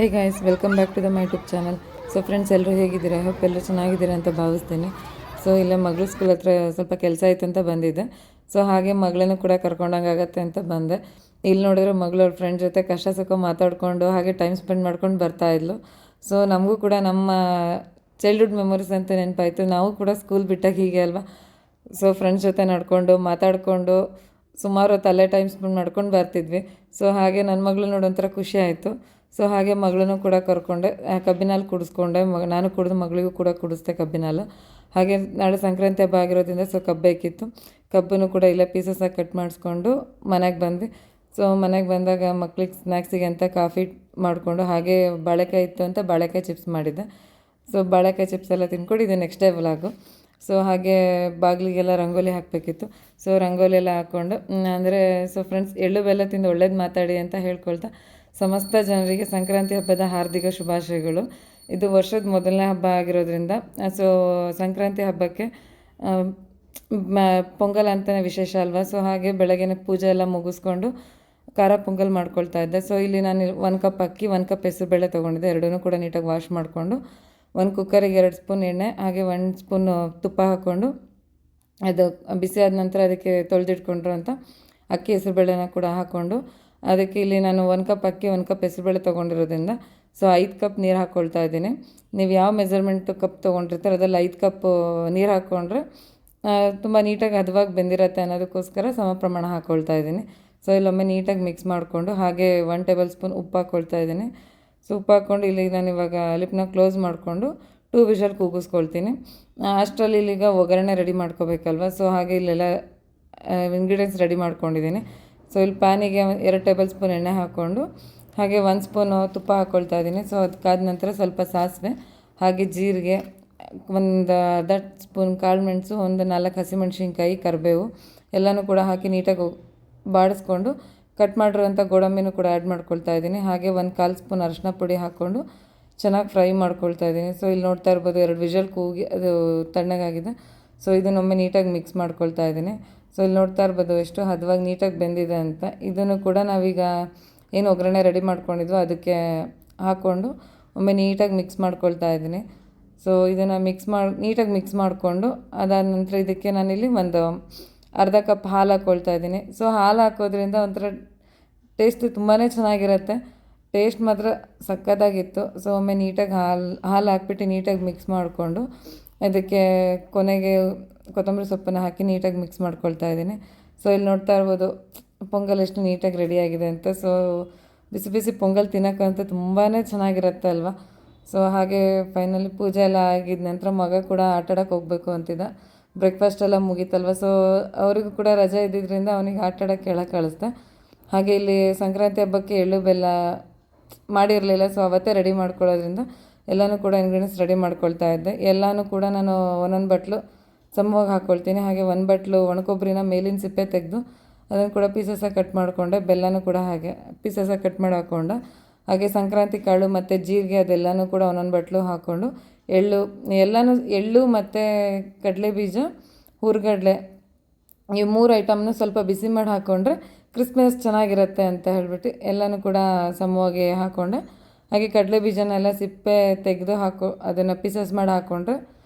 Hey guys, welcome back to my YouTube channel. So friends, ಎಲ್ಲರೂ ಹೇಗಿದ್ದೀರಾ? Hope ಎಲ್ಲರೂ ಚೆನ್ನಾಗಿದ್ದೀರಾ ಅಂತ ಭಾವಿಸ್ತೀನಿ. ಸೊ ಇಲ್ಲೇ ಮಗಳು ಸ್ಕೂಲ್ ಹತ್ರ ಸ್ವಲ್ಪ ಕೆಲಸ ಆಯಿತು ಅಂತ ಬಂದಿದ್ದೆ. ಸೊ ಹಾಗೆ ಮಗಳನ್ನೂ ಕೂಡ ಕರ್ಕೊಂಡಂಗೆ ಆಗುತ್ತೆ ಅಂತ ಬಂದೆ. ಇಲ್ಲಿ ನೋಡಿದ್ರೆ ಮಗಳು ಅವ್ರ ಫ್ರೆಂಡ್ ಜೊತೆ ಕಷ್ಟ ಸುಖ ಮಾತಾಡಿಕೊಂಡು ಹಾಗೆ ಟೈಮ್ ಸ್ಪೆಂಡ್ ಮಾಡ್ಕೊಂಡು ಬರ್ತಾಯಿದ್ಲು. ಸೊ ನಮಗೂ ಕೂಡ ನಮ್ಮ ಚೈಲ್ಡ್ಹುಡ್ ಮೆಮೊರೀಸ್ ಅಂತ ನೆನಪಾಯಿತು. ನಾವು ಕೂಡ ಸ್ಕೂಲ್ ಬಿಟ್ಟಾಗ ಹೀಗೆ ಅಲ್ವಾ, ಸೊ ಫ್ರೆಂಡ್ಸ್ ಜೊತೆ ನಡ್ಕೊಂಡು ಮಾತಾಡಿಕೊಂಡು ಸುಮಾರು ಹೊತ್ತು ಅಲ್ಲೇ ಟೈಮ್ ಸ್ಪೆಂಡ್ ಮಾಡ್ಕೊಂಡು ಬರ್ತಿದ್ವಿ. ಸೊ ಹಾಗೆ ನನ್ನ ಮಗಳು ನೋಡೋಂಥರ ಖುಷಿ ಆಯಿತು. ಸೊ ಹಾಗೆ ಮಗಳನ್ನು ಕೂಡ ಕರ್ಕೊಂಡೆ, ಕಬ್ಬಿನ ಹಾಲು ಕುಡಿಸ್ಕೊಂಡೆ. ನಾನು ಕುಡಿದು ಮಗಳಿಗೂ ಕೂಡ ಕುಡಿಸ್ದೆ ಕಬ್ಬಿನ ಹಾಲು. ಹಾಗೆ ನಾಳೆ ಸಂಕ್ರಾಂತಿ ಹಬ್ಬ ಆಗಿರೋದ್ರಿಂದ ಸೊ ಕಬ್ಬು ಬೇಕಿತ್ತು. ಕಬ್ಬನ್ನು ಕೂಡ ಇಲ್ಲೇ ಪೀಸಸ್ಸಾಗಿ ಕಟ್ ಮಾಡಿಸ್ಕೊಂಡು ಮನೆಗೆ ಬಂದ್ವಿ. ಸೊ ಮನೆಗೆ ಬಂದಾಗ ಮಕ್ಳಿಗೆ ಸ್ನ್ಯಾಕ್ಸಿಗೆ ಅಂತ ಕಾಫಿ ಮಾಡಿಕೊಂಡು, ಹಾಗೆ ಬಾಳೆಕಾಯಿ ಇತ್ತು ಅಂತ ಬಾಳೆಕಾಯಿ ಚಿಪ್ಸ್ ಮಾಡಿದ್ದೆ. ಸೊ ಬಾಳೆಕಾಯಿ ಚಿಪ್ಸ್ ಎಲ್ಲ ತಿನ್ಕೊಂಡು ಇದು ನೆಕ್ಸ್ಟ್ ಡೇ ವ್ಲಾಗು. ಸೊ ಹಾಗೆ ಬಾಗಿಲಿಗೆಲ್ಲ ರಂಗೋಲಿ ಹಾಕಬೇಕಿತ್ತು. ಸೊ ರಂಗೋಲಿ ಎಲ್ಲ ಹಾಕ್ಕೊಂಡು ಅಂದರೆ ಸೊ ಫ್ರೆಂಡ್ಸ್, ಎಳ್ಳು ಬೆಲ್ಲ ತಿಂದು ಒಳ್ಳೇದು ಮಾತಾಡಿ ಅಂತ ಹೇಳ್ಕೊಳ್ತಾ ಸಮಸ್ತ ಜನರಿಗೆ ಸಂಕ್ರಾಂತಿ ಹಬ್ಬದ ಹಾರ್ದಿಕ ಶುಭಾಶಯಗಳು. ಇದು ವರ್ಷದ ಮೊದಲನೇ ಹಬ್ಬ ಆಗಿರೋದ್ರಿಂದ ಸೊ ಸಂಕ್ರಾಂತಿ ಹಬ್ಬಕ್ಕೆ ಪೊಂಗಲ್ ಅಂತಲೇ ವಿಶೇಷ ಅಲ್ವಾ. ಸೊ ಹಾಗೆ ಬೆಳಗ್ಗೆನೇ ಪೂಜೆ ಎಲ್ಲ ಮುಗಿಸ್ಕೊಂಡು ಖಾರ ಪೊಂಗಲ್ ಮಾಡ್ಕೊಳ್ತಾ ಇದ್ದೆ. ಸೊ ಇಲ್ಲಿ ನಾನು 1 ಕಪ್ ಅಕ್ಕಿ, 1 ಕಪ್ ಹೆಸರುಬೇಳೆ ತೊಗೊಂಡಿದ್ದೆ. ಎರಡೂ ಕೂಡ ನೀಟಾಗಿ ವಾಶ್ ಮಾಡಿಕೊಂಡು ಒಂದು ಕುಕ್ಕರಿಗೆ 2 ಸ್ಪೂನ್ ಎಣ್ಣೆ ಹಾಗೆ 1 ಸ್ಪೂನ್ ತುಪ್ಪ ಹಾಕ್ಕೊಂಡು ಅದು ಬಿಸಿ ಆದ ನಂತರ ಅದಕ್ಕೆ ತೊಳೆದಿಟ್ಕೊಂಡ್ರು ಅಂತ ಅಕ್ಕಿ ಹೆಸರುಬೇಳೆನ ಕೂಡ ಹಾಕ್ಕೊಂಡು ಅದಕ್ಕೆ ಇಲ್ಲಿ ನಾನು 1 ಕಪ್ ಅಕ್ಕಿ, 1 ಕಪ್ ಹೆಸರುಬೇಳೆ ತೊಗೊಂಡಿರೋದ್ರಿಂದ ಸೊ 5 ಕಪ್ ನೀರು ಹಾಕ್ಕೊಳ್ತಾ ಇದ್ದೀನಿ. ನೀವು ಯಾವ ಮೆಜರ್ಮೆಂಟು ಕಪ್ ತೊಗೊಂಡಿರ್ತಾರೆ ಅದ್ರಲ್ಲಿ 5 ಕಪ್ ನೀರು ಹಾಕ್ಕೊಂಡ್ರೆ ತುಂಬ ನೀಟಾಗಿ ಹದವಾಗಿ ಬೆಂದಿರತ್ತೆ ಅನ್ನೋದಕ್ಕೋಸ್ಕರ ಸಮ ಪ್ರಮಾಣ ಹಾಕ್ಕೊಳ್ತಾ ಇದ್ದೀನಿ. ಸೊ ಇಲ್ಲೊಮ್ಮೆ ನೀಟಾಗಿ ಮಿಕ್ಸ್ ಮಾಡಿಕೊಂಡು ಹಾಗೆ 1 ಟೇಬಲ್ ಸ್ಪೂನ್ ಉಪ್ಪು ಹಾಕ್ಕೊಳ್ತಾ ಇದ್ದೀನಿ. ಸೊ ಉಪ್ಪು ಹಾಕ್ಕೊಂಡು ಇಲ್ಲಿ ನಾನು ಇವಾಗ ಲಿಪ್ನ ಕ್ಲೋಸ್ ಮಾಡಿಕೊಂಡು 2 ವಿಷಲ್ ಕೂಗಿಸ್ಕೊಳ್ತೀನಿ. ಅಷ್ಟರಲ್ಲಿ ಇಲ್ಲಿಗ ಒಗ್ಗರಣೆ ರೆಡಿ ಮಾಡ್ಕೋಬೇಕಲ್ವ. ಸೊ ಹಾಗೆ ಇಲ್ಲೆಲ್ಲ ಇಂಗ್ರೀಡಿಯೆಂಟ್ಸ್ ರೆಡಿ ಮಾಡ್ಕೊಂಡಿದ್ದೀನಿ. ಸೊ ಇಲ್ಲಿ ಪ್ಯಾನಿಗೆ 2 ಟೇಬಲ್ ಸ್ಪೂನ್ ಎಣ್ಣೆ ಹಾಕ್ಕೊಂಡು ಹಾಗೆ 1 ಸ್ಪೂನು ತುಪ್ಪ ಹಾಕ್ಕೊಳ್ತಾ ಇದ್ದೀನಿ. ಸೊ ಅದಕ್ಕಾದ ನಂತರ ಸ್ವಲ್ಪ ಸಾಸಿವೆ ಹಾಗೆ ಜೀರಿಗೆ, ಒಂದು ಅರ್ಧ ಸ್ಪೂನ್ ಕಾಳು ಮೆಣಸು, ಒಂದು 4 ಹಸಿಮೆಣ್ಸಿನ್ಕಾಯಿ, ಕರಿಬೇವು ಎಲ್ಲನೂ ಕೂಡ ಹಾಕಿ ನೀಟಾಗಿ ಬಾಡಿಸ್ಕೊಂಡು ಕಟ್ ಮಾಡಿರೋಂಥ ಗೋಡಂಬಿನೂ ಕೂಡ ಆ್ಯಡ್ ಮಾಡ್ಕೊಳ್ತಾ ಇದ್ದೀನಿ. ಹಾಗೆ 1/4 ಸ್ಪೂನ್ ಅರಿಶಿನ ಪುಡಿ ಹಾಕ್ಕೊಂಡು ಚೆನ್ನಾಗಿ ಫ್ರೈ ಮಾಡ್ಕೊಳ್ತಾ ಇದ್ದೀನಿ. ಸೊ ಇಲ್ಲಿ ನೋಡ್ತಾ ಇರ್ಬೋದು 2 ವಿಷಲ್ ಕೂಗಿ ಅದು ತಣ್ಣಗಾಗಿದೆ. ಸೊ ಇದನ್ನೊಮ್ಮೆ ನೀಟಾಗಿ ಮಿಕ್ಸ್ ಮಾಡ್ಕೊಳ್ತಾ ಇದ್ದೀನಿ. ಸೊ ಇಲ್ಲಿ ನೋಡ್ತಾ ಇರ್ಬೋದು ಎಷ್ಟು ಹದವಾಗಿ ನೀಟಾಗಿ ಬೆಂದಿದೆ ಅಂತ. ಇದನ್ನು ಕೂಡ ನಾವೀಗ ಏನು ಒಗ್ಗರಣೆ ರೆಡಿ ಮಾಡ್ಕೊಂಡಿದ್ವೋ ಅದಕ್ಕೆ ಹಾಕ್ಕೊಂಡು ಒಮ್ಮೆ ನೀಟಾಗಿ ಮಿಕ್ಸ್ ಮಾಡ್ಕೊಳ್ತಾ ಇದ್ದೀನಿ. ಸೊ ಇದನ್ನು ನೀಟಾಗಿ ಮಿಕ್ಸ್ ಮಾಡಿಕೊಂಡು ಅದಾದ ನಂತರ ಇದಕ್ಕೆ ನಾನಿಲ್ಲಿ ಒಂದು ಅರ್ಧ ಕಪ್ ಹಾಲು ಹಾಕ್ಕೊಳ್ತಾ ಇದ್ದೀನಿ. ಸೊ ಹಾಲು ಹಾಕೋದ್ರಿಂದ ಒಂಥರ ಟೇಸ್ಟ್ ತುಂಬಾ ಚೆನ್ನಾಗಿರುತ್ತೆ. ಟೇಸ್ಟ್ ಮಾತ್ರ ಸಕ್ಕತ್ತಾಗಿತ್ತು. ಸೊ ಒಮ್ಮೆ ನೀಟಾಗಿ ಹಾಲು ಹಾಕ್ಬಿಟ್ಟು ನೀಟಾಗಿ ಮಿಕ್ಸ್ ಮಾಡಿಕೊಂಡು ಅದಕ್ಕೆ ಕೊನೆಗೆ ಕೊತ್ತಂಬರಿ ಸೊಪ್ಪನ್ನು ಹಾಕಿ ನೀಟಾಗಿ ಮಿಕ್ಸ್ ಮಾಡ್ಕೊಳ್ತಾ ಇದ್ದೀನಿ. ಸೊ ಇಲ್ಲಿ ನೋಡ್ತಾ ಇರ್ಬೋದು ಪೊಂಗಲ್ ಎಷ್ಟು ನೀಟಾಗಿ ರೆಡಿಯಾಗಿದೆ ಅಂತ. ಸೊ ಬಿಸಿ ಬಿಸಿ ಪೊಂಗಲ್ ತಿನ್ನೋಕ್ಕಂತೂ ತುಂಬಾ ಚೆನ್ನಾಗಿರುತ್ತೆ ಅಲ್ವಾ. ಸೊ ಹಾಗೆ ಫೈನಲಿ ಪೂಜೆ ಎಲ್ಲ ಆಗಿದ ನಂತರ ಮಗ ಕೂಡ ಆಟಾಡೋಕ್ಕೆ ಹೋಗಬೇಕು ಅಂತಿದ್ದ. ಬ್ರೇಕ್ಫಾಸ್ಟ್ ಎಲ್ಲ ಮುಗೀತಲ್ವ. ಸೊ ಅವರಿಗೂ ಕೂಡ ರಜೆ ಇದ್ದಿದ್ದರಿಂದ ಅವನಿಗೆ ಆಟಾಡೋಕ್ಕೆ ಹೇಳೋಕ್ಕೆ ಕಳಿಸ್ದೆ. ಹಾಗೆ ಇಲ್ಲಿ ಸಂಕ್ರಾಂತಿ ಹಬ್ಬಕ್ಕೆ ಎಳ್ಳು ಬೆಲ್ಲ ಮಾಡಿರಲಿಲ್ಲ. ಸೊ ಅವತ್ತೇ ರೆಡಿ ಮಾಡ್ಕೊಳ್ಳೋದ್ರಿಂದ ಎಲ್ಲನೂ ಕೂಡ ಇಂಗ್ರೀಡಿಯೆಂಟ್ಸ್ ರೆಡಿ ಮಾಡ್ಕೊಳ್ತಾ ಇದ್ದೆ. ಎಲ್ಲನೂ ಕೂಡ ನಾನು ಒಂದೊಂದು ಬಟ್ಲು ಸಮವಾಗಿ ಹಾಕ್ಕೊಳ್ತೀನಿ. ಹಾಗೆ 1 ಬಟ್ಲು ಒಣಕೊಬ್ಬರಿನ ಮೇಲಿನ ಸಿಪ್ಪೆ ತೆಗೆದು ಅದನ್ನು ಕೂಡ ಪೀಸಸ್ಸಾಗಿ ಕಟ್ ಮಾಡಿಕೊಂಡೆ. ಬೆಲ್ಲನೂ ಕೂಡ ಹಾಗೆ ಪೀಸಸ್ಸಾಗಿ ಕಟ್ ಮಾಡಿ ಹಾಕ್ಕೊಂಡೆ. ಹಾಗೆ ಸಂಕ್ರಾಂತಿ ಕಾಳು ಮತ್ತು ಜೀರಿಗೆ ಅದೆಲ್ಲನೂ ಕೂಡ ಒಂದೊಂದು ಬಟ್ಲು ಹಾಕ್ಕೊಂಡು ಎಳ್ಳು ಮತ್ತು ಕಡಲೆ ಬೀಜ, ಹುರ್ಗಡ್ಲೆ ಈ 3 ಐಟಮ್ನು ಸ್ವಲ್ಪ ಬಿಸಿ ಮಾಡಿ ಹಾಕ್ಕೊಂಡ್ರೆ ಕ್ರಿಸ್ಪಿನೆಸ್ ಚೆನ್ನಾಗಿರುತ್ತೆ ಅಂತ ಹೇಳ್ಬಿಟ್ಟು ಎಲ್ಲನೂ ಕೂಡ ಸಮವಾಗಿ ಹಾಕ್ಕೊಂಡೆ. ಹಾಗೆ ಕಡಲೆ ಬೀಜನೆಲ್ಲ ಸಿಪ್ಪೆ ತೆಗೆದು ಅದನ್ನು ಪೀಸಸ್ ಮಾಡಿ ಹಾಕ್ಕೊಂಡ್ರೆ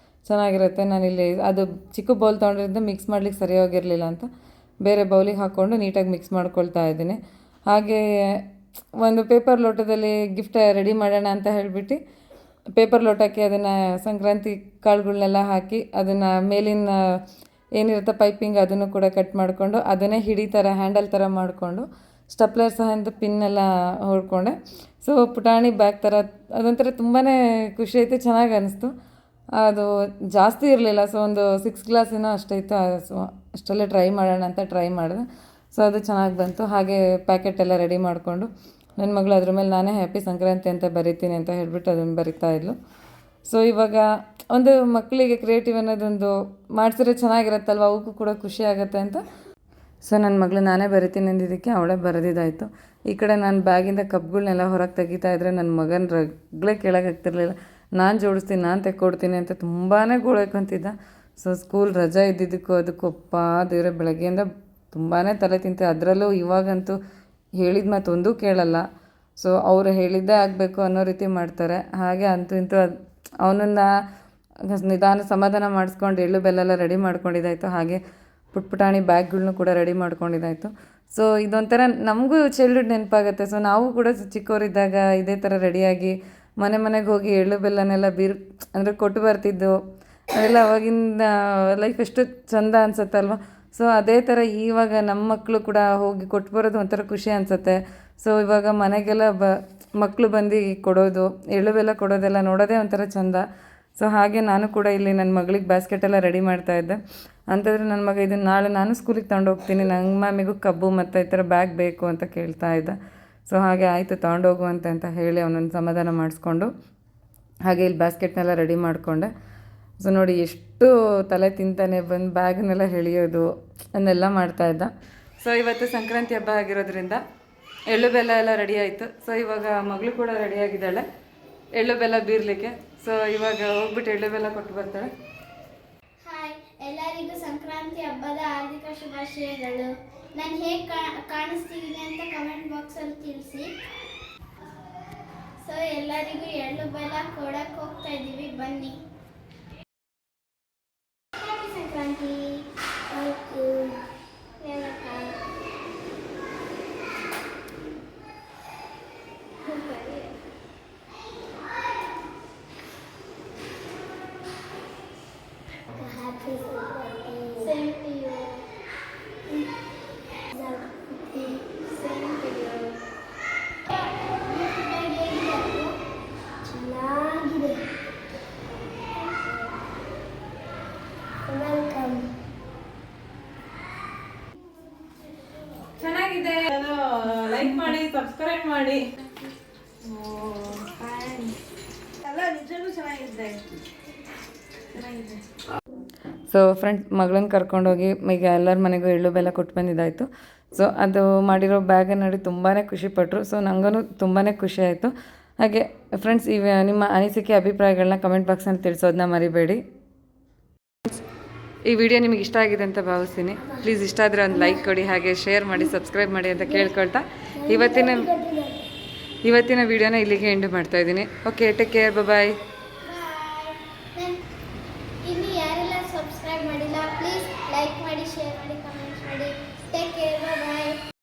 ಚೆನ್ನಾಗಿರುತ್ತೆ. ನಾನಿಲ್ಲಿ ಅದು ಚಿಕ್ಕ ಬೌಲ್ ತೊಗೊಂಡಿರಿಂದ ಮಿಕ್ಸ್ ಮಾಡ್ಲಿಕ್ಕೆ ಸರಿ ಹೋಗಿರಲಿಲ್ಲ ಅಂತ ಬೇರೆ ಬೌಲಿಗೆ ಹಾಕ್ಕೊಂಡು ನೀಟಾಗಿ ಮಿಕ್ಸ್ ಮಾಡ್ಕೊಳ್ತಾ ಇದ್ದೀನಿ. ಹಾಗೆ ಒಂದು ಪೇಪರ್ ಲೋಟದಲ್ಲಿ ಗಿಫ್ಟ್ ರೆಡಿ ಮಾಡೋಣ ಅಂತ ಹೇಳಿಬಿಟ್ಟು ಪೇಪರ್ ಲೋಟಕ್ಕೆ ಅದನ್ನು ಸಂಕ್ರಾಂತಿ ಕಾಳುಗಳನ್ನೆಲ್ಲ ಹಾಕಿ ಅದನ್ನು ಮೇಲಿನ ಏನಿರುತ್ತೆ ಪೈಪಿಂಗ್ ಅದನ್ನು ಕೂಡ ಕಟ್ ಮಾಡಿಕೊಂಡು ಅದನ್ನೇ ಹಿಡಿ ಥರ ಹ್ಯಾಂಡಲ್ ಥರ ಮಾಡಿಕೊಂಡು ಸ್ಟಪ್ಲರ್ ಸಹಿತ ಪಿನ್ನೆಲ್ಲ ಹೊಡ್ಕೊಂಡೆ. ಸೊ ಪುಟಾಣಿ ಬ್ಯಾಗ್ ಥರ ಅದೊಂಥರ ತುಂಬಾ ಖುಷಿ ಆಯಿತು, ಚೆನ್ನಾಗಿ ಅನ್ನಿಸ್ತು. ಅದು ಜಾಸ್ತಿ ಇರಲಿಲ್ಲ. ಸೊ ಒಂದು 6 ಗ್ಲಾಸಿನೋ ಅಷ್ಟಿತ್ತು. ಸೊ ಅಷ್ಟರಲ್ಲೇ ಟ್ರೈ ಮಾಡೋಣ ಅಂತ ಟ್ರೈ ಮಾಡಿದೆ. ಸೊ ಅದು ಚೆನ್ನಾಗಿ ಬಂತು. ಹಾಗೆ ಪ್ಯಾಕೆಟ್ ಎಲ್ಲ ರೆಡಿ ಮಾಡಿಕೊಂಡು ನನ್ನ ಮಗಳು ಅದ್ರ ಮೇಲೆ ನಾನೇ ಹ್ಯಾಪಿ ಸಂಕ್ರಾಂತಿ ಅಂತ ಬರಿತೀನಿ ಅಂತ ಹೇಳ್ಬಿಟ್ಟು ಅದನ್ನು ಬರಿತಾ ಇದ್ಲು. ಸೊ ಇವಾಗ ಒಂದು ಮಕ್ಕಳಿಗೆ ಕ್ರಿಯೇಟಿವ್ ಅನ್ನೋದೊಂದು ಮಾಡಿಸಿದ್ರೆ ಚೆನ್ನಾಗಿರುತ್ತಲ್ವ, ಅವಕ್ಕೂ ಕೂಡ ಖುಷಿ ಆಗುತ್ತೆ ಅಂತ ಸೊ ನನ್ನ ಮಗಳು ನಾನೇ ಬರಿತೀನಿ ಅಂದಿದ್ದಕ್ಕೆ ಅವಳೇ ಬರೆದಿದ್ದಾಯಿತು. ಈ ಕಡೆ ನಾನು ಬ್ಯಾಗಿಂದ ಕಪ್ಗಳನ್ನೆಲ್ಲ ಹೊರಗೆ ತೆಗಿತಾ ಇದ್ದರೆ ನನ್ನ ಮಗನ ರಗ್ಲೇ ಕೇಳೋಕ್ಕಾಗ್ತಿರ್ಲಿಲ್ಲ. ನಾನು ಜೋಡಿಸ್ತೀನಿ, ನಾನು ತೆಕ್ಕೊಡ್ತೀನಿ ಅಂತ ತುಂಬಾ ಗೋಳೈಕೊಂತಿದ್ದ. ಸೊ ಸ್ಕೂಲ್ ರಜೆ ಇದ್ದಿದ್ದಕ್ಕೂ ಅದಕ್ಕೊಪ್ಪ ದೇವರೇ ಬೆಳಗ್ಗೆಯಿಂದ ತುಂಬಾ ತಲೆ ತಿಂತೆ. ಅದರಲ್ಲೂ ಇವಾಗಂತೂ ಹೇಳಿದ ಮಾತು ಒಂದೂ ಕೇಳಲ್ಲ. ಸೊ ಅವರು ಹೇಳಿದ್ದೇ ಆಗಬೇಕು ಅನ್ನೋ ರೀತಿ ಮಾಡ್ತಾರೆ. ಹಾಗೆ ಅಂತೂ ಇಂತೂ ಅವನನ್ನು ನಿಧಾನ ಸಮಾಧಾನ ಮಾಡಿಸ್ಕೊಂಡು ಎಳ್ಳು ಬೆಲ್ಲ ಎಲ್ಲ ರೆಡಿ ಮಾಡ್ಕೊಂಡಿದ್ದಾಯಿತು. ಹಾಗೆ ಪುಟಾಣಿ ಬ್ಯಾಗ್ಗಳ್ನೂ ಕೂಡ ರೆಡಿ ಮಾಡ್ಕೊಂಡಿದ್ದಾಯಿತು. ಸೊ ಇದೊಂಥರ ನಮಗೂ ಚೈಲ್ಡ್ಹುಡ್ ನೆನಪಾಗುತ್ತೆ. ಸೊ ನಾವು ಕೂಡ ಚಿಕ್ಕವರಿದ್ದಾಗ ಇದೇ ಥರ ರೆಡಿಯಾಗಿ ಮನೆಗೆ ಹೋಗಿ ಎಳ್ಳು ಬೆಲ್ಲನೆಲ್ಲ ಅಂದರೆ ಕೊಟ್ಟು ಬರ್ತಿದ್ದು ಅದೆಲ್ಲ ಅವಾಗಿಂದ ಲೈಫ್ ಎಷ್ಟು ಚೆಂದ ಅನ್ಸುತ್ತಲ್ವ. ಸೊ ಅದೇ ಥರ ಇವಾಗ ನಮ್ಮ ಮಕ್ಕಳು ಕೂಡ ಹೋಗಿ ಕೊಟ್ಟು ಬರೋದು ಒಂಥರ ಖುಷಿ ಅನಿಸುತ್ತೆ. ಸೊ ಇವಾಗ ಮನೆಗೆಲ್ಲ ಮಕ್ಕಳು ಬಂದು ಕೊಡೋದು, ಎಳ್ಳು ಬೆಲ್ಲ ಕೊಡೋದೆಲ್ಲ ನೋಡೋದೇ ಒಂಥರ ಚೆಂದ. ಸೊ ಹಾಗೆ ನಾನು ಕೂಡ ಇಲ್ಲಿ ನನ್ನ ಮಗಳಿಗೆ ಬ್ಯಾಸ್ಕೆಟೆಲ್ಲ ರೆಡಿ ಮಾಡ್ತಾಯಿದ್ದೆ. ಅಂತಂದರೆ ನನ್ನ ಮಗ ಇದನ್ನು ನಾಳೆ ನಾನು ಸ್ಕೂಲಿಗೆ ತೊಗೊಂಡೋಗ್ತೀನಿ, ನನ್ನ ಮಮ್ಮಿಗೂ ಕಬ್ಬು ಮತ್ತು ಈ ಥರ ಬ್ಯಾಗ್ ಬೇಕು ಅಂತ ಕೇಳ್ತಾ ಇದ್ದ. ಸೊ ಹಾಗೆ ಆಯಿತು ತೊಗೊಂಡೋಗುವಂತೆ ಅಂತ ಹೇಳಿ ಅವನನ್ನು ಸಮಾಧಾನ ಮಾಡಿಸ್ಕೊಂಡು ಹಾಗೆ ಇಲ್ಲಿ ಬ್ಯಾಸ್ಕೆಟ್ನೆಲ್ಲ ರೆಡಿ ಮಾಡಿಕೊಂಡೆ. ಸೊ ನೋಡಿ ಎಷ್ಟು ತಲೆ ತಿಂತಾನೆ ಬಂದು ಬ್ಯಾಗನ್ನೆಲ್ಲ ಎಳೆಯೋದು ಅದನ್ನೆಲ್ಲ ಮಾಡ್ತಾಯಿದ್ದ. ಸೊ ಇವತ್ತು ಸಂಕ್ರಾಂತಿ ಹಬ್ಬ ಆಗಿರೋದ್ರಿಂದ ಎಳ್ಳು ಬೆಲ್ಲ ಎಲ್ಲ ರೆಡಿ ಆಯಿತು. ಸೊ ಇವಾಗ ಮಗಳು ಕೂಡ ರೆಡಿಯಾಗಿದ್ದಾಳೆ ಎಳ್ಳು ಬೆಲ್ಲ ಬೀರ್ಲಿಕ್ಕೆ. ಸೊ ಇವಾಗ ಹೋಗ್ಬಿಟ್ಟು ಎಳ್ಳು ಬೆಲ್ಲ ಕೊಟ್ಟು ಬರ್ತಾಳೆ. ಹಾಯ್, ಎಲ್ಲರಿಗೂ ಸಂಕ್ರಾಂತಿ ಹಬ್ಬದ ಹಾರ್ದಿಕ ಶುಭಾಶಯಗಳು. ನಾನು ಹೇಗೆ ಕಾಣಿಸ್ತಿದ್ದೀನಿ ಅಂತ ಕಮೆಂಟ್ ಬಾಕ್ಸಲ್ಲಿ ತಿಳಿಸಿ. ಸೊ ಎಲ್ಲರಿಗೂ ಎಳ್ಳು ಬೆಲ್ಲ ಕೊಡಕ್ಕೆ ಹೋಗ್ತಾ ಇದ್ದೀವಿ, ಬನ್ನಿ. Happy Sankranti. Same to you. Same to you. ಚೆನ್ನಾಗಿದೆ. ವೆಲ್ಕಮ್. ಚೆನ್ನಾಗಿದೆ. ಲೈಕ್ ಮಾಡಿ, ಸಬ್ಸ್ಕ್ರೈಬ್ ಮಾಡಿ. ಎಲ್ಲ ನಿಜವೂ ಚೆನ್ನಾಗಿದೆ. ಸೊ ಫ್ರೆಂಡ್ಸ್, ಮಗಳನ್ನ ಕರ್ಕೊಂಡೋಗಿ ಈಗ ಎಲ್ಲರ ಮನೆಗೂ ಎಳ್ಳು ಬೆಲ್ಲ ಕೊಟ್ಟು ಬಂದಿದ್ದಾಯಿತು. ಸೊ ಅದು ಮಾಡಿರೋ ಬ್ಯಾಗನ್ನು ನೋಡಿ ತುಂಬಾ ಖುಷಿಪಟ್ಟರು. ಸೊ ನನಗೂ ತುಂಬಾ ಖುಷಿ ಆಯಿತು. ಹಾಗೆ ಫ್ರೆಂಡ್ಸ್, ನಿಮ್ಮ ಅನಿಸಿಕೆ ಅಭಿಪ್ರಾಯಗಳನ್ನ ಕಮೆಂಟ್ ಬಾಕ್ಸ್ನಲ್ಲಿ ತಿಳಿಸೋದನ್ನ ಮರಿಬೇಡಿ. ಈ ವಿಡಿಯೋ ನಿಮಗೆ ಇಷ್ಟ ಆಗಿದೆ ಅಂತ ಭಾವಿಸ್ತೀನಿ. ಪ್ಲೀಸ್ ಇಷ್ಟ ಆದರೆ ಒಂದು ಲೈಕ್ ಕೊಡಿ, ಹಾಗೆ ಶೇರ್ ಮಾಡಿ, ಸಬ್ಸ್ಕ್ರೈಬ್ ಮಾಡಿ ಅಂತ ಕೇಳ್ಕೊಳ್ತಾ ಇವತ್ತಿನ ವಿಡಿಯೋನ ಇಲ್ಲಿಗೆ ಎಂಡ್ ಮಾಡ್ತಾಯಿದ್ದೀನಿ. ಓಕೆ, ಟೇಕ್ ಕೇರ್, ಬಾಯ್. ಇನ್ನು ಯಾರೆಲ್ಲ ಸಬ್ಸ್ಕ್ರೈಬ್ ಮಾಡಿಲ್ಲ ಪ್ಲೀಸ್ ಲೈಕ್ ಮಾಡಿ, ಶೇರ್ ಮಾಡಿ, ಕಮೆಂಟ್ ಮಾಡಿ. ಟೇಕ್ ಕೇರ್, ಬಾಯ್.